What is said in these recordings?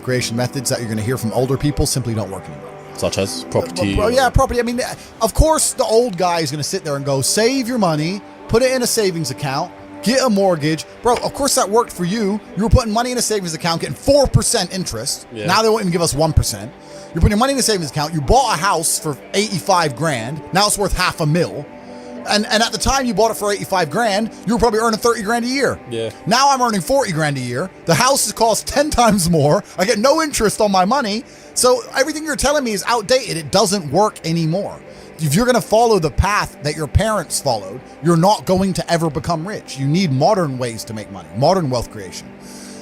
creation methods that you're going to hear from older people simply don't work anymore. Such as property? Well, yeah, property. I mean, of course, the old guy is going to sit there and go, save your money, put it in a savings account, get a mortgage. Bro, of course that worked for you. You were putting money in a savings account, getting 4% interest. Yeah. Now they won't even give us 1%. You're putting your money in a savings account. You bought a house for 85 grand. Now it's worth $500,000. And at the time you bought it for 85 grand, you were probably earning 30 grand a year. Yeah. Now I'm earning 40 grand a year. The house has cost 10 times more. I get no interest on my money. So everything you're telling me is outdated. It doesn't work anymore. If you're going to follow the path that your parents followed, you're not going to ever become rich. You need modern ways to make money, modern wealth creation.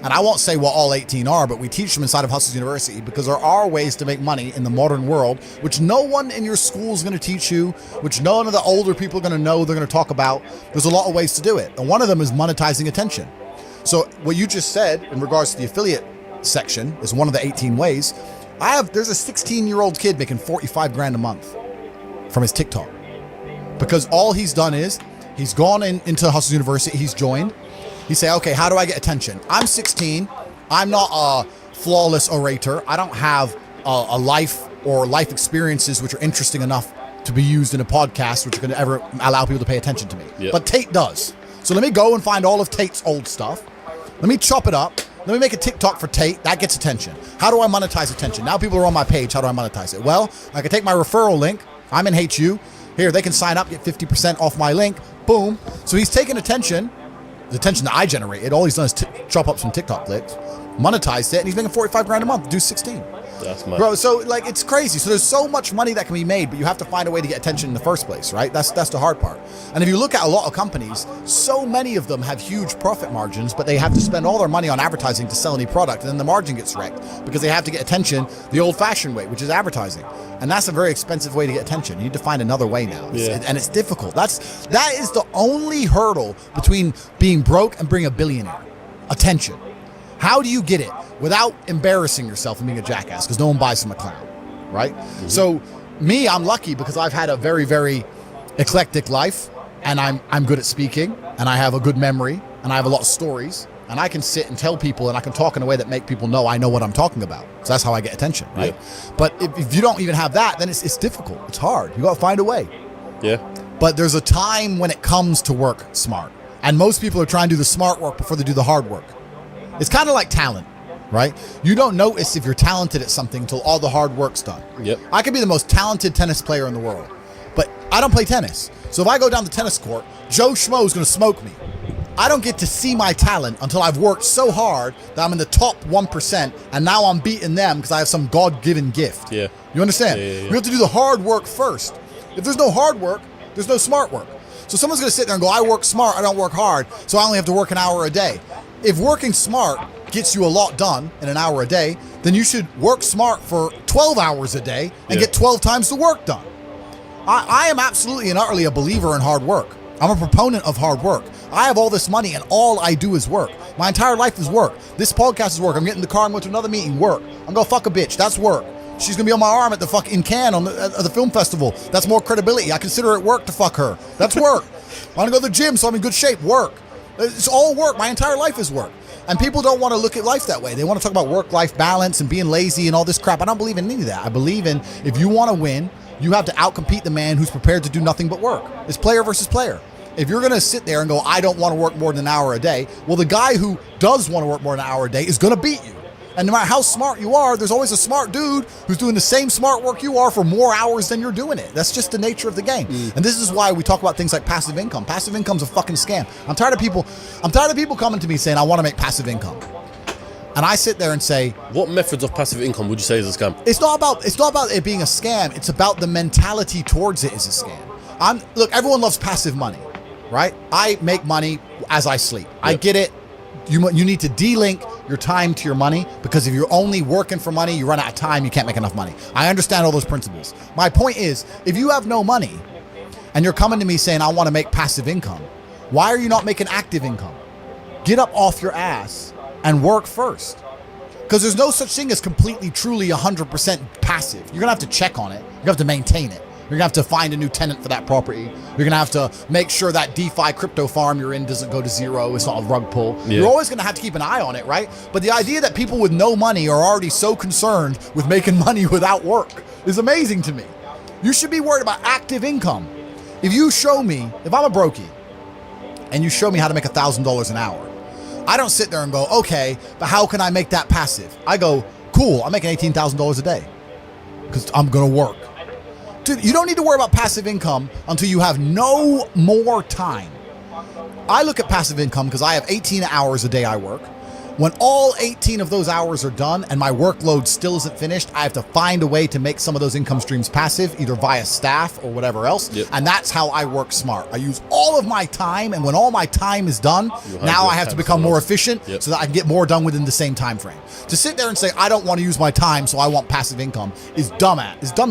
And I won't say what all 18 are, but we teach them inside of Hustlers University because there are ways to make money in the modern world, which no one in your school is going to teach you, which none of the older people are going to know, they're going to talk about. There's a lot of ways to do it. And one of them is monetizing attention. So what you just said in regards to the affiliate section is one of the 18 ways. There's a 16-year-old kid making 45 grand a month from his TikTok because all he's done is he's gone into Hustlers University, he's joined. He say, okay, how do I get attention? I'm 16. I'm not a flawless orator. I don't have a life or life experiences which are interesting enough to be used in a podcast which are going to ever allow people to pay attention to me. Yep. But Tate does. So let me go and find all of Tate's old stuff. Let me chop it up. Let me make a TikTok for Tate. That gets attention. How do I monetize attention? Now people are on my page. How do I monetize it? Well, I can take my referral link. I'm in HU. Here, they can sign up, get 50% off my link. Boom. So he's taking attention. The attention that I generated, all he's done is chop up some TikTok clicks, monetized it, and he's making 45 grand a month, do 16. That's mad. Bro, so like it's crazy. So there's so much money that can be made, but you have to find a way to get attention in the first place, right? That's the hard part. And if you look at a lot of companies, so many of them have huge profit margins, but they have to spend all their money on advertising to sell any product, and then the margin gets wrecked because they have to get attention the old-fashioned way, which is advertising. And that's a very expensive way to get attention. You need to find another way now. And it's difficult. That is the only hurdle between being broke and being a billionaire. Attention. How do you get it without embarrassing yourself and being a jackass? Because no one buys from a clown, right? Mm-hmm. So me, I'm lucky because I've had a very, very eclectic life, and I'm good at speaking, and I have a good memory, and I have a lot of stories, and I can sit and tell people, and I can talk in a way that make people know I know what I'm talking about. So that's how I get attention, right? Yeah. But if you don't even have that, then it's difficult. It's hard. You got to find a way. Yeah. But there's a time when it comes to work smart, and most people are trying to do the smart work before they do the hard work. It's kind of like talent, right? You don't notice if you're talented at something until all the hard work's done. Yep. I could be the most talented tennis player in the world, but I don't play tennis. So if I go down the tennis court, Joe Schmo is going to smoke me. I don't get to see my talent until I've worked so hard that I'm in the top 1%, and now I'm beating them because I have some God-given gift. Yeah. You understand? Yeah. You have to do the hard work first. If there's no hard work, there's no smart work. So someone's going to sit there and go, I work smart, I don't work hard, so I only have to work an hour a day. If working smart gets you a lot done in an hour a day, then you should work smart for 12 hours a day and get 12 times the work done. I am absolutely and utterly a believer in hard work. I'm a proponent of hard work. I have all this money and all I do is work. My entire life is work. This podcast is work. I'm getting in the car and going to another meeting, work. I'm going to fuck a bitch. That's work. She's going to be on my arm at the fucking Cannes at the film festival. That's more credibility. I consider it work to fuck her. That's work. I want to go to the gym so I'm in good shape. Work. It's all work. My entire life is work. And people don't want to look at life that way. They want to talk about work-life balance and being lazy and all this crap. I don't believe in any of that. I believe in if you want to win, you have to outcompete the man who's prepared to do nothing but work. It's player versus player. If you're going to sit there and go, I don't want to work more than an hour a day, well, the guy who does want to work more than an hour a day is going to beat you. And no matter how smart you are, there's always a smart dude who's doing the same smart work you are for more hours than you're doing it. That's just the nature of the game. And this is why we talk about things like passive income. Passive income's a fucking scam. I'm tired of people coming to me saying, I want to make passive income. And I sit there and say, what methods of passive income would you say is a scam? It's not about it being a scam. It's about the mentality towards it is a scam. Look, everyone loves passive money, right? I make money as I sleep. Yep. I get it. You need to de-link your time to your money, because if you're only working for money, you run out of time, you can't make enough money. I understand all those principles. My point is, if you have no money and you're coming to me saying, I want to make passive income, why are you not making active income? Get up off your ass and work first. Because there's no such thing as completely, truly 100% passive. You're going to have to check on it. You have to maintain it. You're going to have to find a new tenant for that property. You're going to have to make sure that DeFi crypto farm you're in doesn't go to zero. It's not a rug pull. Yeah. You're always going to have to keep an eye on it, right? But the idea that people with no money are already so concerned with making money without work is amazing to me. You should be worried about active income. If you show me, if I'm a brokey, and you show me how to make $1,000 an hour, I don't sit there and go, okay, but how can I make that passive? I go, cool, I'm making $18,000 a day because I'm going to work. Dude, you don't need to worry about passive income until you have no more time. I look at passive income because I have 18 hours a day I work. When all 18 of those hours are done and my workload still isn't finished, I have to find a way to make some of those income streams passive, either via staff or whatever else. Yep. And that's how I work smart. I use all of my time, and when all my time is done, now I have to become more efficient so that I can get more done within the same time frame. To sit there and say, I don't want to use my time, so I want passive income is dumb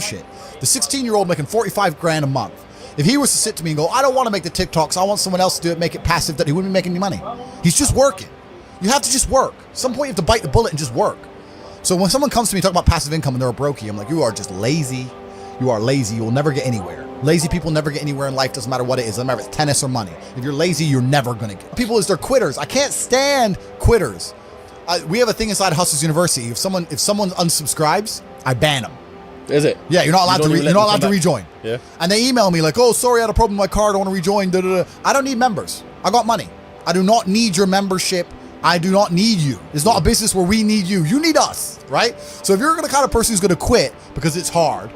shit. The 16-year-old making 45 grand a month, if he was to sit to me and go, I don't want to make the TikToks, I want someone else to do it, make it passive, that he wouldn't be making any money. He's just working. You have to just work. At some point you have to bite the bullet and just work. So when someone comes to me talking about passive income and they're a brokey, I'm like, you are just lazy. You are lazy. You will never get anywhere. Lazy people never get anywhere in life. Doesn't matter what it is. Doesn't matter if it's tennis or money. If you're lazy, you're never going to get. People is they're quitters. I can't stand quitters. We have a thing inside Hustlers University. If someone unsubscribes, I ban them. Is it? Yeah, you're not allowed to rejoin. Yeah. And they email me like, oh, sorry, I had a problem with my card. I want to rejoin. Da, da, da. I don't need members. I got money. I do not need your membership. I do not need you. It's not a business where we need you. You need us, right? So if you're the kind of person who's going to quit because it's hard,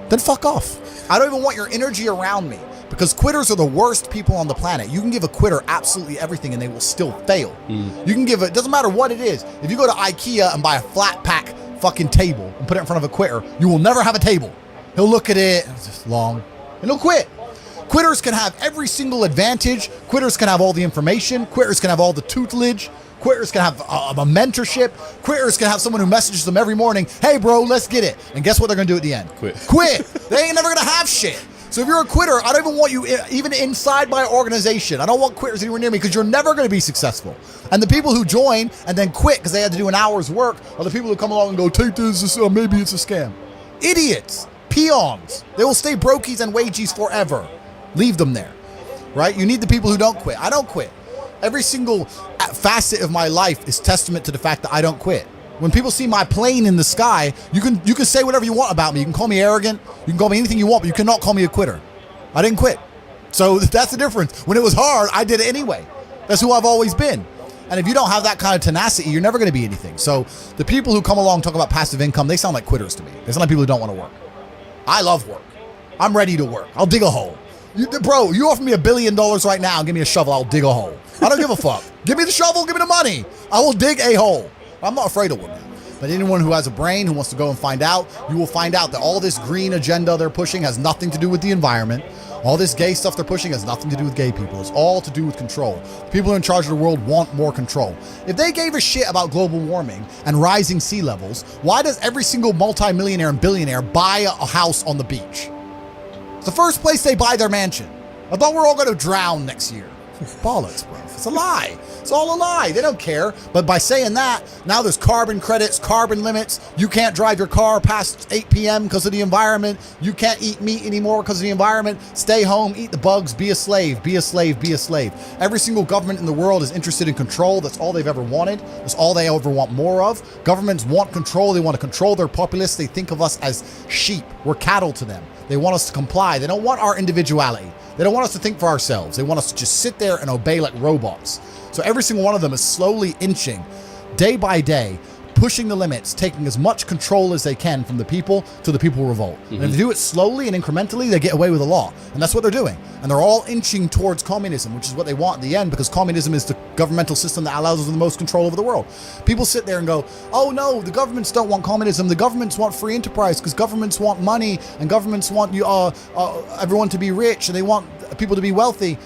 then fuck off. I don't even want your energy around me, because quitters are the worst people on the planet. You can give a quitter absolutely everything and they will still fail. You can give it, doesn't matter what it is. If you go to IKEA and buy a flat pack fucking table and put it in front of a quitter, you will never have a table. He'll look at it, it's just long, and he'll quit. Quitters can have every single advantage. Quitters can have all the information. Quitters can have all the tutelage. Quitters can have a mentorship. Quitters can have someone who messages them every morning, hey bro, let's get it. And guess what they're gonna do at the end? Quit. They ain't never gonna have shit. So if you're a quitter, I don't even want you even inside my organization. I don't want quitters anywhere near me, because you're never gonna be successful. And the people who join and then quit because they had to do an hour's work are the people who come along and go, take this, maybe it's a scam. Idiots, peons. They will stay brokies and wagies forever. Leave them there, right? You need the people who don't quit. I don't quit. Every single facet of my life is testament to the fact that I don't quit. When people see my plane in the sky, you can say whatever you want about me. You can call me arrogant. You can call me anything you want, but you cannot call me a quitter. I didn't quit. So that's the difference. When it was hard, I did it anyway. That's who I've always been. And if you don't have that kind of tenacity, you're never going to be anything. So the people who come along and talk about passive income, they sound like quitters to me. They sound like people who don't want to work. I love work. I'm ready to work. I'll dig a hole. Bro, you offer me $1 billion right now and give me a shovel, I'll dig a hole. I don't give a fuck. Give me the shovel, give me the money. I will dig a hole. I'm not afraid of work. But anyone who has a brain, who wants to go and find out, you will find out that all this green agenda they're pushing has nothing to do with the environment. All this gay stuff they're pushing has nothing to do with gay people. It's all to do with control. The people who are in charge of the world want more control. If they gave a shit about global warming and rising sea levels, why does every single multimillionaire and billionaire buy a house on the beach? It's the first place they buy their mansion. I thought we're all going to drown next year. Bollocks, bro. It's a lie. It's all a lie. They don't care. But by saying that, now there's carbon credits, carbon limits. You can't drive your car past 8 p.m. because of the environment. You can't eat meat anymore because of the environment. Stay home, eat the bugs, be a slave, be a slave, be a slave. Every single government in the world is interested in control. That's all they've ever wanted. That's all they ever want more of. Governments want control. They want to control their populace. They think of us as sheep. We're cattle to them. They want us to comply. They don't want our individuality. They don't want us to think for ourselves. They want us to just sit there and obey like robots. So every single one of them is slowly inching, day by day, pushing the limits, taking as much control as they can from the people to the people revolt. And if they do it slowly and incrementally, they get away with the law. And that's what they're doing. And they're all inching towards communism, which is what they want in the end, because communism is the governmental system that allows us the most control over the world. People sit there and go, oh no, the governments don't want communism. The governments want free enterprise because governments want money and governments want everyone to be rich and they want people to be wealthy.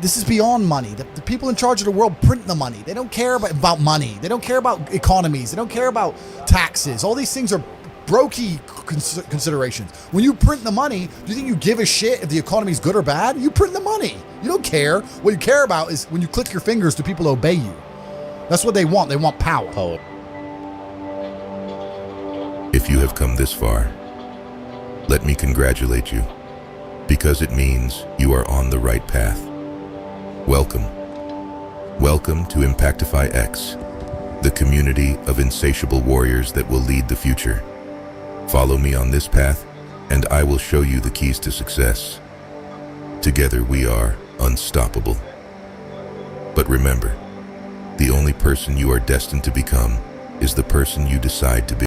This is beyond money. The people in charge of the world print the money. They don't care about money. They don't care about economies. They don't care about taxes. All these things are brokey considerations. When you print the money, do you think you give a shit if the economy is good or bad? You print the money. You don't care. What you care about is when you click your fingers, do people obey you? That's what they want. They want power. If you have come this far, let me congratulate you, because it means you are on the right path. Welcome. Welcome to Impactify X, the community of insatiable warriors that will lead the future. Follow me on this path, and I will show you the keys to success. Together we are unstoppable. But remember, the only person you are destined to become is the person you decide to be.